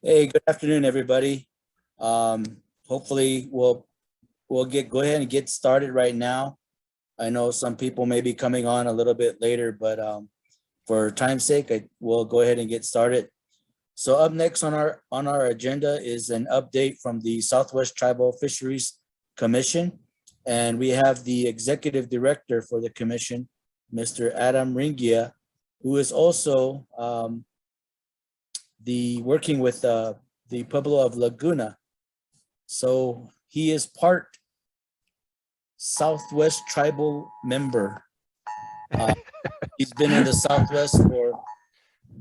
Hey, good afternoon, everybody. Hopefully we'll go ahead and get started right now. I know some people may be coming on a little bit later, but for time's sake, we'll go ahead and get started. So up next on our agenda is an update from the Southwest Tribal Fisheries Commission, and we have the executive director for the commission, Mr. Adam Ringia, who is also working with the Pueblo of Laguna. So he is part Southwest tribal member. He's been in the Southwest for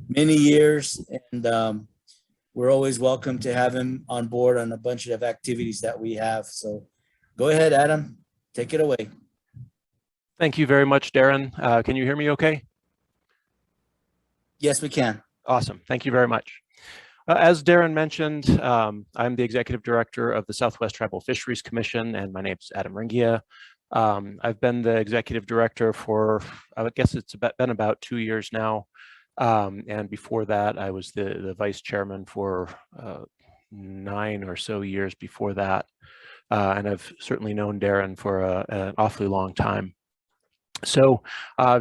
many years, and we're always welcome to have him on board on a bunch of activities that we have. So go ahead, Adam, take it away. Thank you very much, Darren. Can you hear me okay? Yes, we can. Awesome. Thank you very much. As Darren mentioned, I'm the executive director of the Southwest Tribal Fisheries Commission, and my name is Adam Ringia. I've been the executive director for, I guess it's been about 2 years now. And before that, I was the vice chairman for 9 or so years before that. And I've certainly known Darren for an awfully long time. So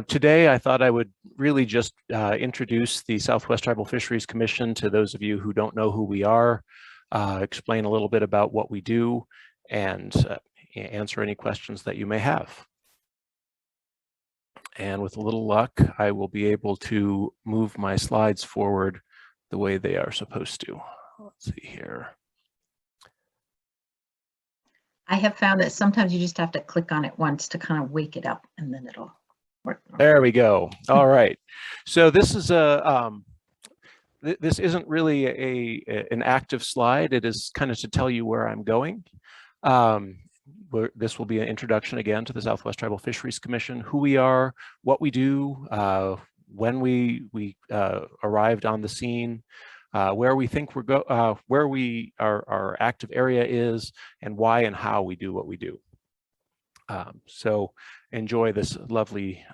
today I thought I would really just introduce the Southwest Tribal Fisheries Commission to those of you who don't know who we are, explain a little bit about what we do, and answer any questions that you may have. And with a little luck, I will be able to move my slides forward the way they are supposed to. Let's see here. I have found that sometimes you just have to click on it once to kind of wake it up, and then it'll work. There we go. All right. So this is this isn't really an active slide. It is kind of to tell you where I'm going. This will be an introduction again to the Southwest Tribal Fisheries Commission, who we are, what we do, when we arrived on the scene, where we think where our active area is, and why and how we do what we do. So enjoy this lovely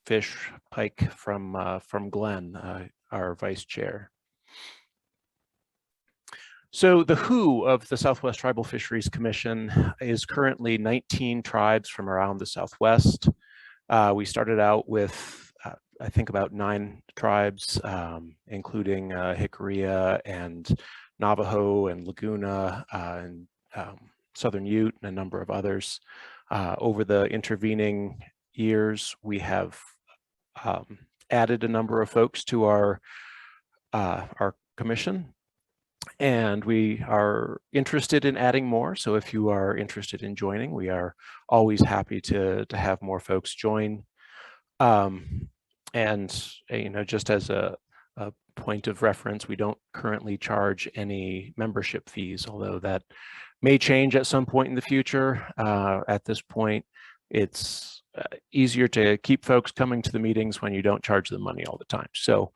fish pike from Glenn, our vice chair. So the WHO of the Southwest Tribal Fisheries Commission is currently 19 tribes from around the Southwest. We started out with I think about 9 tribes, including Jicarilla and Navajo and Laguna and Southern Ute and a number of others. Over the intervening years, we have added a number of folks to our commission, and we are interested in adding more. So if you are interested in joining, we are always happy to have more folks join. And just as a point of reference, we don't currently charge any membership fees, although that may change at some point in the future. At this point, it's easier to keep folks coming to the meetings when you don't charge them money all the time. So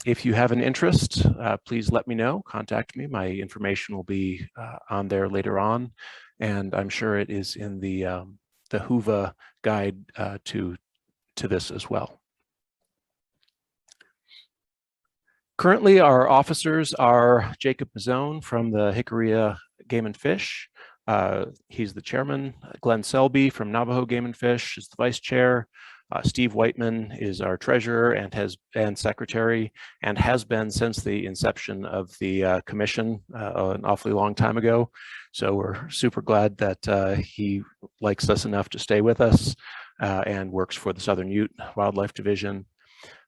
if you have an interest, please let me know, contact me. My information will be on there later on, and I'm sure it is in the HUVA guide to this as well. Currently, our officers are Jacob Mazzone from the Jicarilla Game and Fish. He's the chairman. Glenn Selby from Navajo Game and Fish is the vice chair. Steve Whiteman is our treasurer and secretary, and has been since the inception of the commission an awfully long time ago. So we're super glad that he likes us enough to stay with us and works for the Southern Ute Wildlife Division.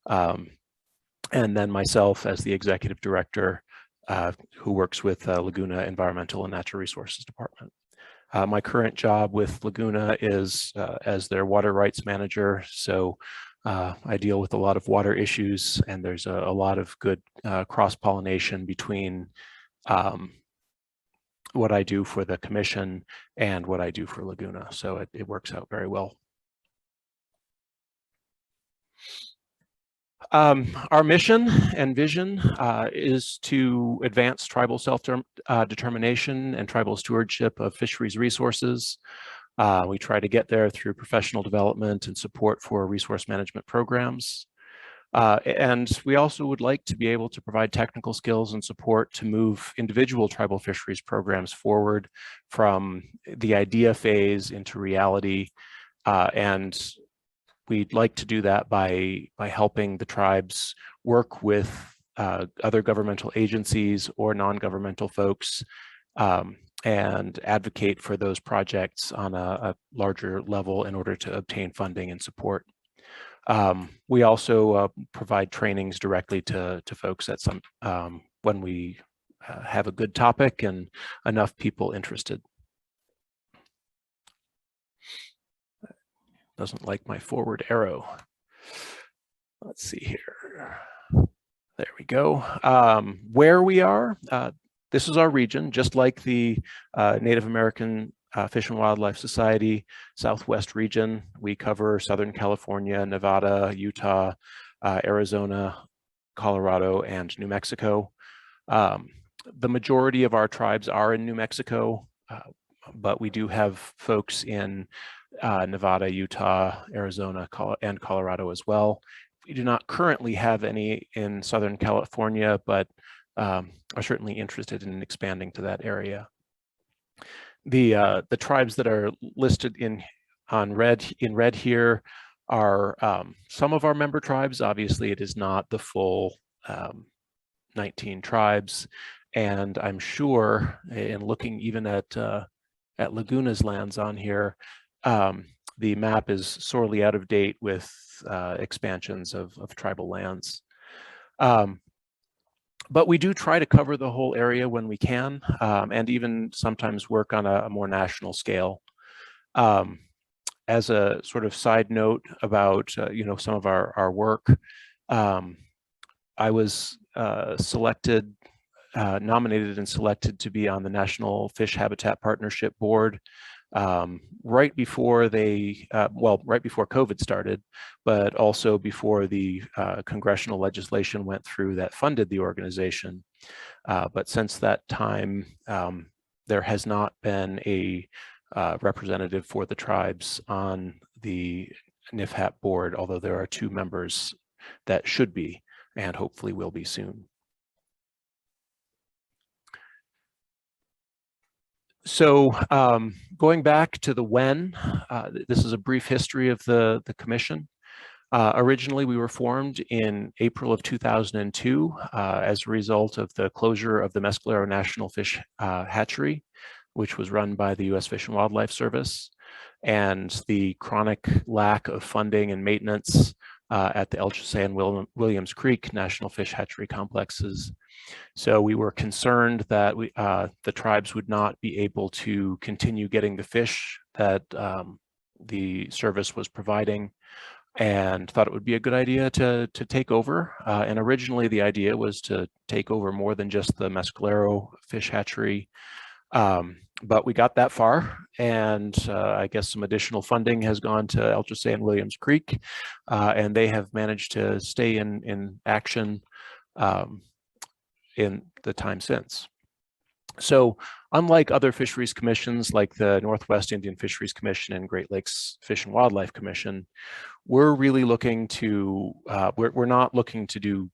And then myself as the executive director who works with Laguna Environmental and Natural Resources Department. My current job with Laguna is as their water rights manager. So I deal with a lot of water issues, and there's a lot of good cross-pollination between what I do for the commission and what I do for Laguna. So it works out very well. Our mission and vision is to advance tribal self-determination and tribal stewardship of fisheries resources. We try to get there through professional development and support for resource management programs. And we also would like to be able to provide technical skills and support to move individual tribal fisheries programs forward from the idea phase into reality. And we'd like to do that by helping the tribes work with other governmental agencies or non-governmental folks and advocate for those projects on a larger level in order to obtain funding and support. We also provide trainings directly to folks at some when we have a good topic and enough people interested. Doesn't like my forward arrow. Let's see here. There we go. Where we are, this is our region, just like the Native American Fish and Wildlife Society Southwest region. We cover Southern California, Nevada, Utah, Arizona, Colorado, and New Mexico. The majority of our tribes are in New Mexico, but we do have folks in Nevada, Utah, Arizona, and Colorado as well. We do not currently have any in Southern California, but are certainly interested in expanding to that area. The tribes that are listed in red here are some of our member tribes. Obviously, it is not the full 19 tribes, and I'm sure in looking even at Laguna's lands on here, the map is sorely out of date with expansions of tribal lands. But we do try to cover the whole area when we can, and even sometimes work on a more national scale. As a sort of side note about some of our work, I was nominated and selected to be on the National Fish Habitat Partnership Board right before right before COVID started, but also before the congressional legislation went through that funded the organization. But since that time, there has not been a representative for the tribes on the NFHAP board, although there are 2 members that should be, and hopefully will be soon. So going back to the when, this is a brief history of the commission. Originally, we were formed in April of 2002 as a result of the closure of the Mescalero National Fish Hatchery, which was run by the U.S. Fish and Wildlife Service, and the chronic lack of funding and maintenance at the El Chusay and Williams Creek National Fish Hatchery complexes. So we were concerned that the tribes would not be able to continue getting the fish that the service was providing, and thought it would be a good idea to take over. And originally the idea was to take over more than just the Mescalero fish hatchery. But we got that far, and I guess some additional funding has gone to El Chusay and Williams Creek, and they have managed to stay in action in the time since. So unlike other fisheries commissions like the Northwest Indian Fisheries Commission and Great Lakes Fish and Wildlife Commission, we're really looking to, we're not looking to do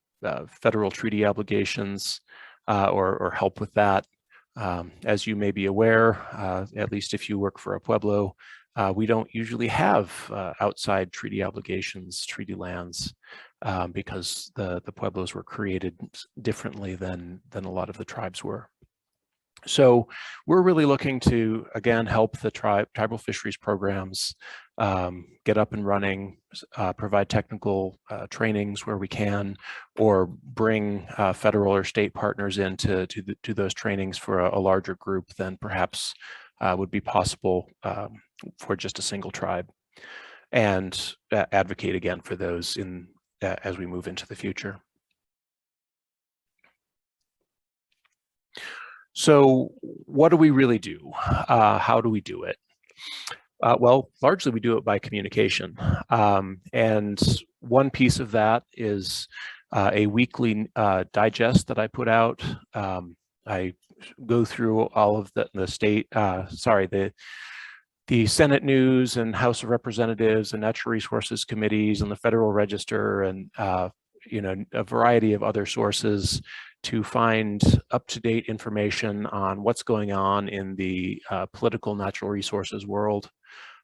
federal treaty obligations or help with that. As you may be aware, at least if you work for a Pueblo, we don't usually have outside treaty obligations, treaty lands, because the Pueblos were created differently than a lot of the tribes were. So we're really looking to, again, help the tribal fisheries programs get up and running, provide technical trainings where we can, or bring federal or state partners in to those trainings for a larger group than perhaps would be possible for just a single tribe, and advocate again for those as we move into the future. So what do we really do? How do we do it? Well, largely we do it by communication. And one piece of that is a weekly digest that I put out. I go through all of the Senate News and House of Representatives and Natural Resources Committees and the Federal Register, and a variety of other sources to find up-to-date information on what's going on in the political natural resources world.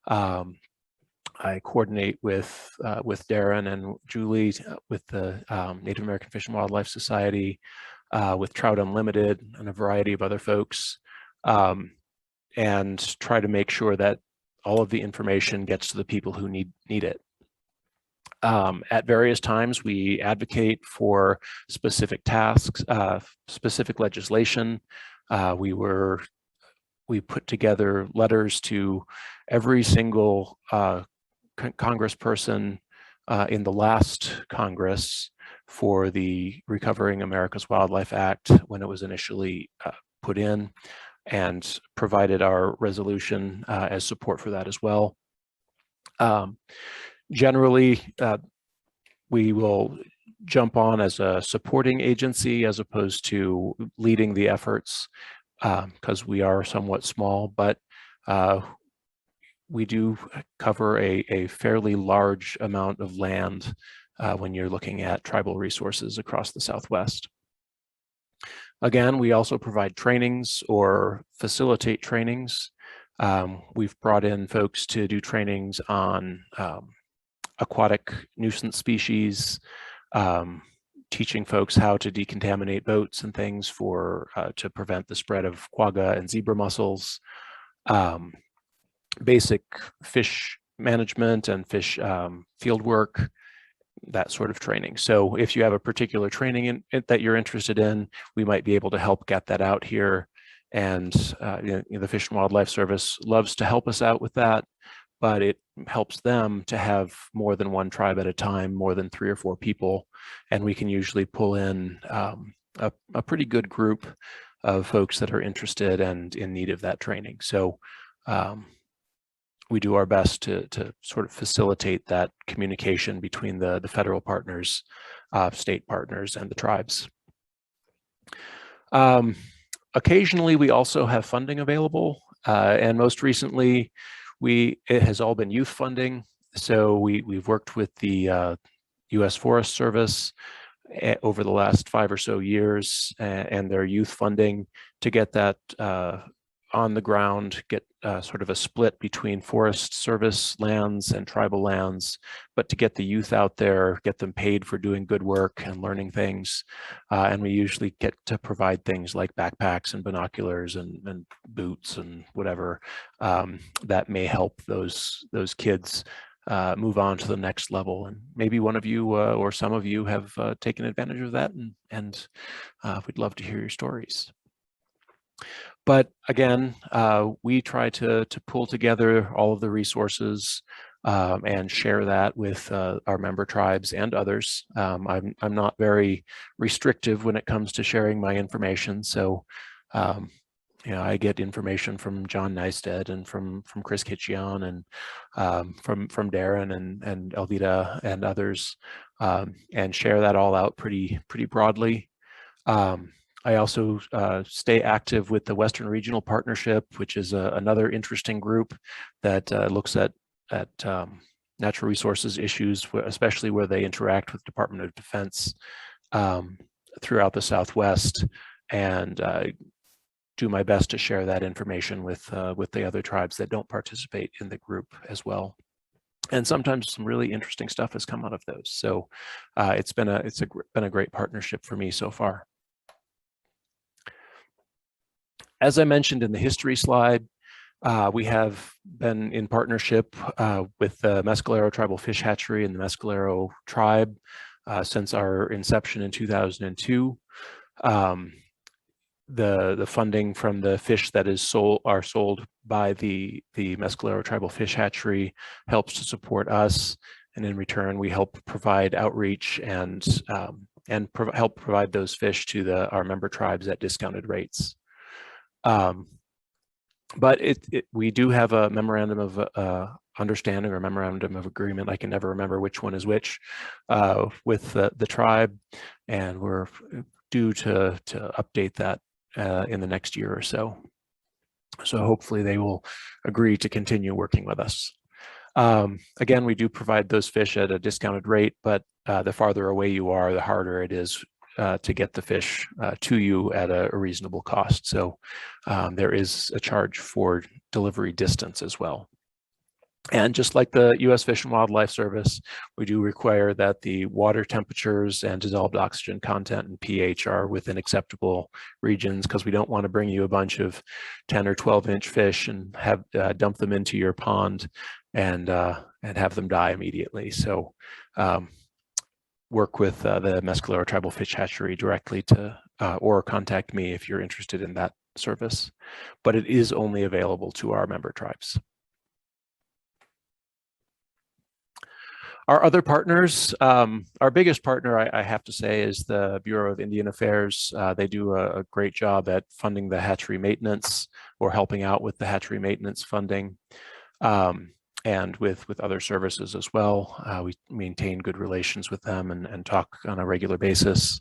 I coordinate with Darren and Julie with the Native American Fish and Wildlife Society, with Trout Unlimited and a variety of other folks, and try to make sure that all of the information gets to the people who need it. At various times, we advocate for specific tasks, specific legislation. We put together letters to every single congressperson in the last Congress for the Recovering America's Wildlife Act when it was initially put in, and provided our resolution as support for that as well. Generally, we will jump on as a supporting agency as opposed to leading the efforts, because we are somewhat small, but we do cover a fairly large amount of land when you're looking at tribal resources across the Southwest. Again, we also provide trainings or facilitate trainings. We've brought in folks to do trainings on aquatic nuisance species, teaching folks how to decontaminate boats and things to prevent the spread of quagga and zebra mussels, basic fish management and fish field work, that sort of training. So if you have a particular training that you're interested in, we might be able to help get that out here. And the Fish and Wildlife Service loves to help us out with that, but it helps them to have more than one tribe at a time, more than 3 or 4 people. And we can usually pull in a pretty good group of folks that are interested and in need of that training. So we do our best to sort of facilitate that communication between the federal partners, state partners, and the tribes. Occasionally, we also have funding available, and most recently, it has all been youth funding. So we've worked with the U.S. Forest Service over the last 5 or so years and their youth funding to get that on the ground, get sort of a split between Forest Service lands and tribal lands, but to get the youth out there, get them paid for doing good work and learning things. And we usually get to provide things like backpacks and binoculars and boots and whatever that may help those kids move on to the next level. And maybe one of you or some of you have taken advantage of that, and we'd love to hear your stories. But again, we try to pull together all of the resources and share that with our member tribes and others. I'm not very restrictive when it comes to sharing my information. So, I get information from John Neisted and from Chris Kitchion and from Darren and Elvita and others, and share that all out pretty broadly. I also stay active with the Western Regional Partnership, which is another interesting group that looks at natural resources issues, especially where they interact with Department of Defense throughout the Southwest, and do my best to share that information with the other tribes that don't participate in the group as well. And sometimes some really interesting stuff has come out of those. So it's been a great partnership for me so far. As I mentioned in the history slide, we have been in partnership with the Mescalero Tribal Fish Hatchery and the Mescalero Tribe since our inception in 2002. The funding from the fish that is sold by the Mescalero Tribal Fish Hatchery helps to support us, and in return we help provide outreach and help provide those fish to our member tribes at discounted rates. But we do have a memorandum of understanding or memorandum of agreement, I can never remember which one is which, with the tribe, and we're due to update that in the next year or so. So hopefully they will agree to continue working with us. Again, we do provide those fish at a discounted rate, but the farther away you are, the harder it is to get the fish to you at a reasonable cost. So there is a charge for delivery distance as well. And just like the U.S. Fish and Wildlife Service, we do require that the water temperatures and dissolved oxygen content and pH are within acceptable regions, because we don't want to bring you a bunch of 10 or 12-inch fish and have dump them into your pond and have them die immediately. So work with the Mescalero Tribal Fish Hatchery directly to, or contact me if you're interested in that service. But it is only available to our member tribes. Our other partners, our biggest partner, I have to say, is the Bureau of Indian Affairs. They do a great job at funding the hatchery maintenance or helping out with the hatchery maintenance funding, and with other services as well. We maintain good relations with them and talk on a regular basis.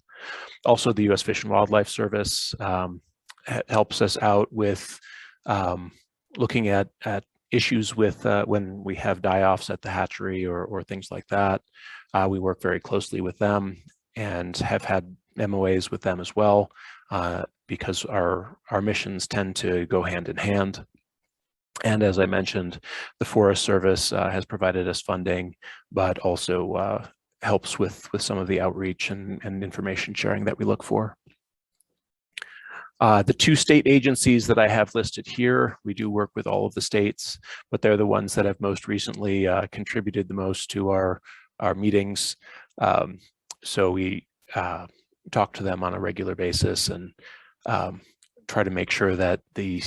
Also, the U.S. Fish and Wildlife Service helps us out with looking at issues with when we have die-offs at the hatchery or things like that. We work very closely with them and have had MOAs with them as well, because our missions tend to go hand in hand. And as I mentioned, the Forest Service has provided us funding, but also helps with some of the outreach and information sharing that we look for. The two state agencies that I have listed here, we do work with all of the states, but they're the ones that have most recently contributed the most to our meetings. So we talk to them on a regular basis and try to make sure that the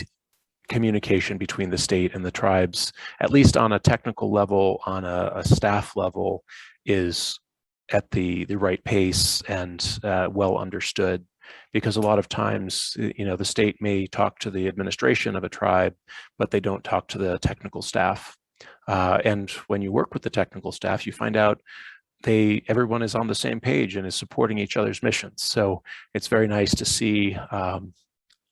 communication between the state and the tribes, at least on a technical level, on a staff level, is at the right pace and well understood. Because a lot of times, the state may talk to the administration of a tribe, but they don't talk to the technical staff. And when you work with the technical staff, you find out everyone is on the same page and is supporting each other's missions. So it's very nice to see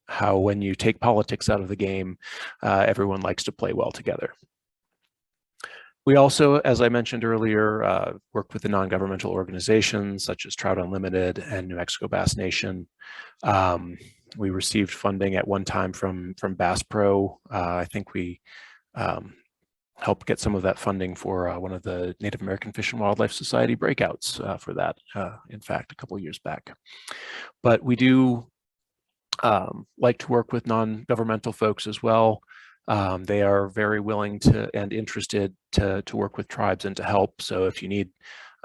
how, when you take politics out of the game, everyone likes to play well together. We also, as I mentioned earlier, work with the non-governmental organizations such as Trout Unlimited and New Mexico Bass Nation. We received funding at one time from Bass Pro. I think we helped get some of that funding for one of the Native American Fish and Wildlife Society breakouts for that, in fact, a couple of years back. But we do like to work with non-governmental folks as well. They are very willing to and interested to work with tribes and to help. So if you need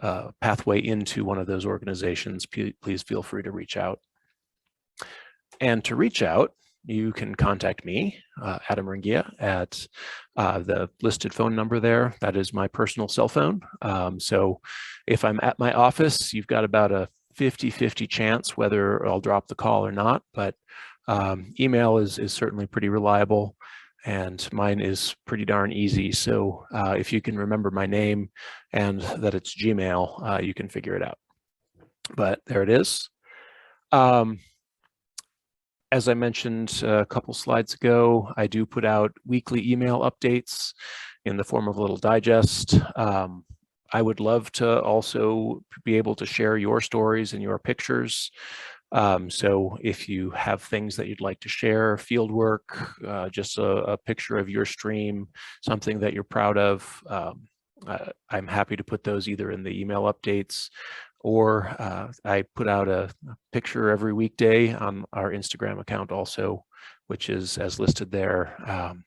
a pathway into one of those organizations, please feel free to reach out. And to reach out, you can contact me, Adam Ringia, at the listed phone number there. That is my personal cell phone. So if I'm at my office, you've got about a 50-50 chance whether I'll drop the call or not, but email is certainly pretty reliable, and mine is pretty darn easy. So if you can remember my name and that it's Gmail, you can figure it out. But there it is. As I mentioned a couple slides ago, I do put out weekly email updates in the form of a little digest. I would love to also be able to share your stories and your pictures. So if you have things that you'd like to share, field work, just a picture of your stream, something that you're proud of, I'm happy to put those either in the email updates, or I put out a picture every weekday on our Instagram account also, which is as listed there,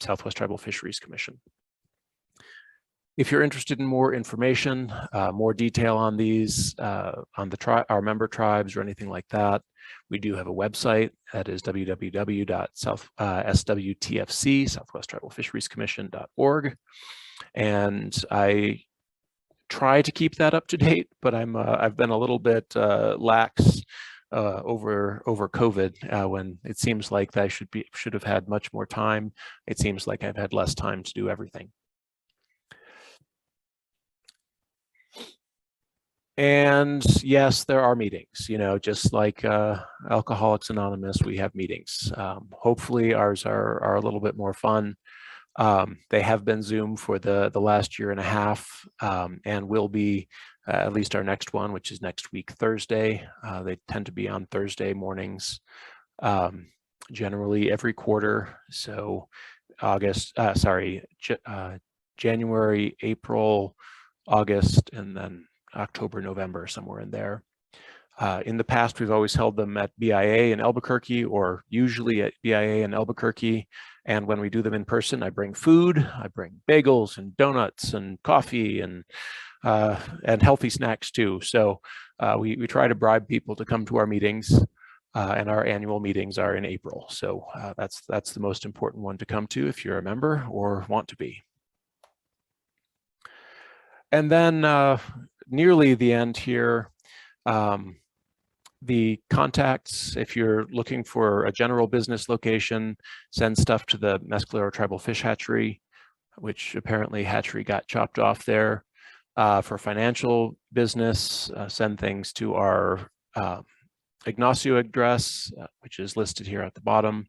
Southwest Tribal Fisheries Commission. If you're interested in more information, more detail on these, on our member tribes or anything like that, we do have a website that is www.swtfc, Southwest Tribal Fisheries Commission.org. And I try to keep that up to date, but I've been a little bit lax over COVID, when it seems like I should have had much more time. It seems like I've had less time to do everything. And yes, there are meetings, just like Alcoholics Anonymous, we have meetings. Hopefully ours are a little bit more fun. They have been Zoom for the last year and a half, and will be at least our next one, which is next week, Thursday. They tend to be on Thursday mornings, generally every quarter. So January, April, August, and then October, November, somewhere in there. In the past, we've always held them at BIA in Albuquerque, or usually at BIA in Albuquerque. And when we do them in person, I bring food. I bring bagels and donuts and coffee and healthy snacks too. So we try to bribe people to come to our meetings, and our annual meetings are in April. So that's the most important one to come to if you're a member or want to be. And then nearly the end here, the contacts, if you're looking for a general business location, send stuff to the Mescalero Tribal Fish Hatchery, which apparently hatchery got chopped off there. For financial business, send things to our Ignacio address, which is listed here at the bottom.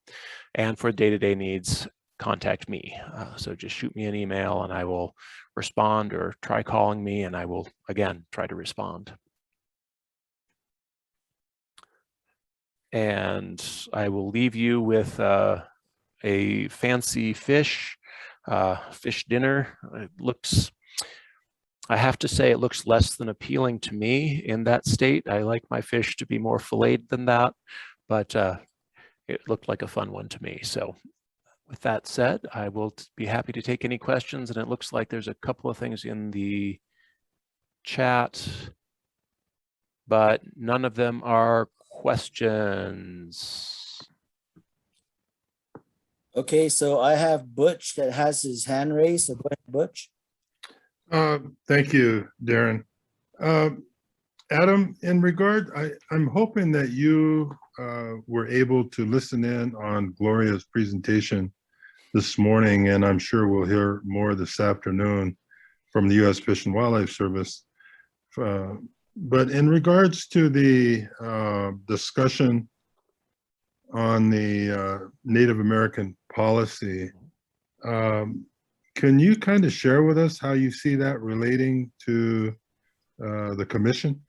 And for day-to-day needs, contact me. So just shoot me an email and I will respond, or try calling me and I will, again, try to respond. And I will leave you with a fancy fish dinner. It looks, I have to say, it looks less than appealing to me in that state. I like my fish to be more filleted than that, but it looked like a fun one to me. So with that said, I will be happy to take any questions. And it looks like there's a couple of things in the chat, but none of them are questions. Okay, so I have Butch that has his hand raised. So go ahead, Butch. Thank you, Darren. Adam, in regard, I'm hoping that you were able to listen in on Gloria's presentation this morning, and I'm sure we'll hear more this afternoon from the U.S. Fish and Wildlife Service. But in regards to the discussion on the Native American policy, can you kind of share with us how you see that relating to the commission?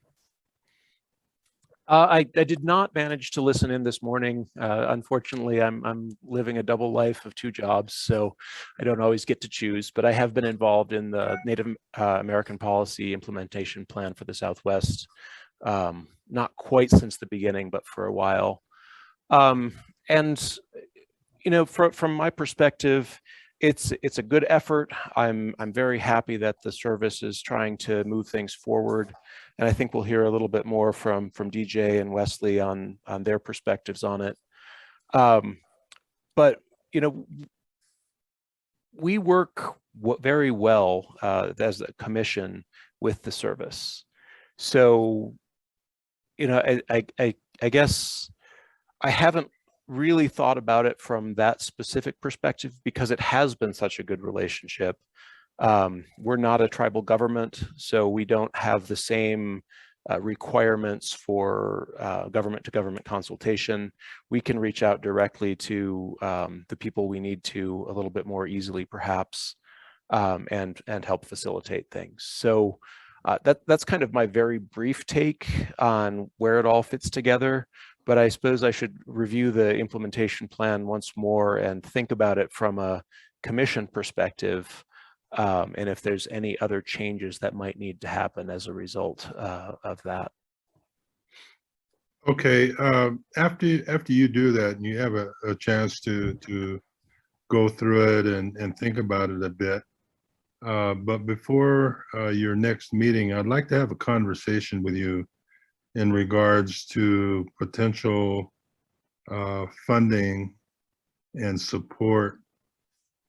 I did not manage to listen in this morning. Unfortunately, I'm living a double life of 2 jobs, so I don't always get to choose, but I have been involved in the Native American Policy Implementation Plan for the Southwest, not quite since the beginning, but for a while. And, you know, from my perspective, it's a good effort. I'm very happy that the service is trying to move things forward. And I think we'll hear a little bit more from DJ and Wesley on their perspectives on it. But, you know, we work very well as a commission with the service. So, you know, I guess I haven't really thought about it from that specific perspective because it has been such a good relationship. We're not a tribal government, so we don't have the same requirements for government-to-government consultation. We can reach out directly to the people we need to a little bit more easily, perhaps, and help facilitate things. So that's kind of my very brief take on where it all fits together. But I suppose I should review the implementation plan once more and think about it from a commission perspective, and if there's any other changes that might need to happen as a result of that. Okay, after you do that and you have a chance to go through it and think about it a bit, but before your next meeting, I'd like to have a conversation with you in regards to potential funding and support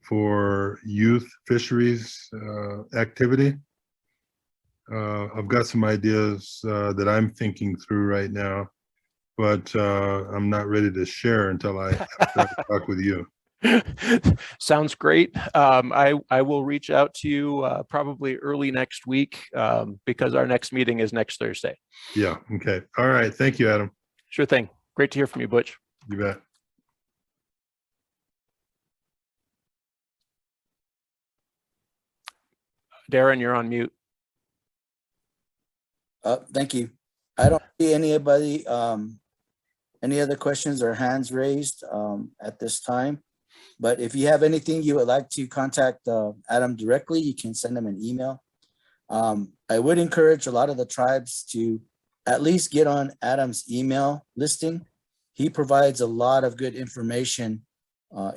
for youth fisheries activity. I've got some ideas that I'm thinking through right now, but I'm not ready to share until I talk with you. Sounds great. I will reach out to you probably early next week because our next meeting is next Thursday. Yeah, okay. All right, thank you, Adam. Sure thing. Great to hear from you, Butch. You bet. Darren, you're on mute. Thank you. I don't see anybody, any other questions or hands raised at this time. But if you have anything you would like to contact Adam directly, you can send him an email. I would encourage a lot of the tribes to at least get on Adam's email listing. He provides a lot of good information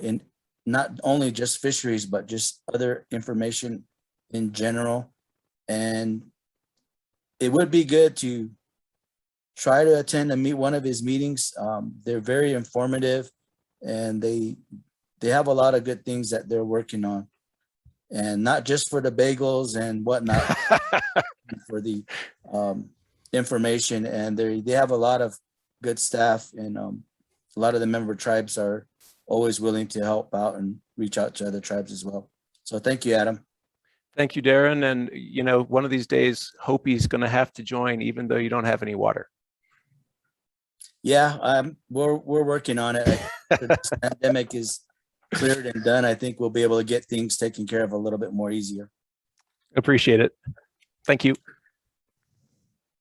in not only just fisheries, but just other information in general. And it would be good to try to attend and meet one of his meetings. They're very informative, and they have a lot of good things that they're working on, and not just for the bagels and whatnot, for the information. And they have a lot of good staff, and a lot of the member tribes are always willing to help out and reach out to other tribes as well. So thank you, Adam. Thank you, Darren. And, you know, one of these days, Hopi's going to have to join, even though you don't have any water. Yeah, we're working on it. This pandemic is cleared and done. I think we'll be able to get things taken care of a little bit more easier. Appreciate it. Thank you.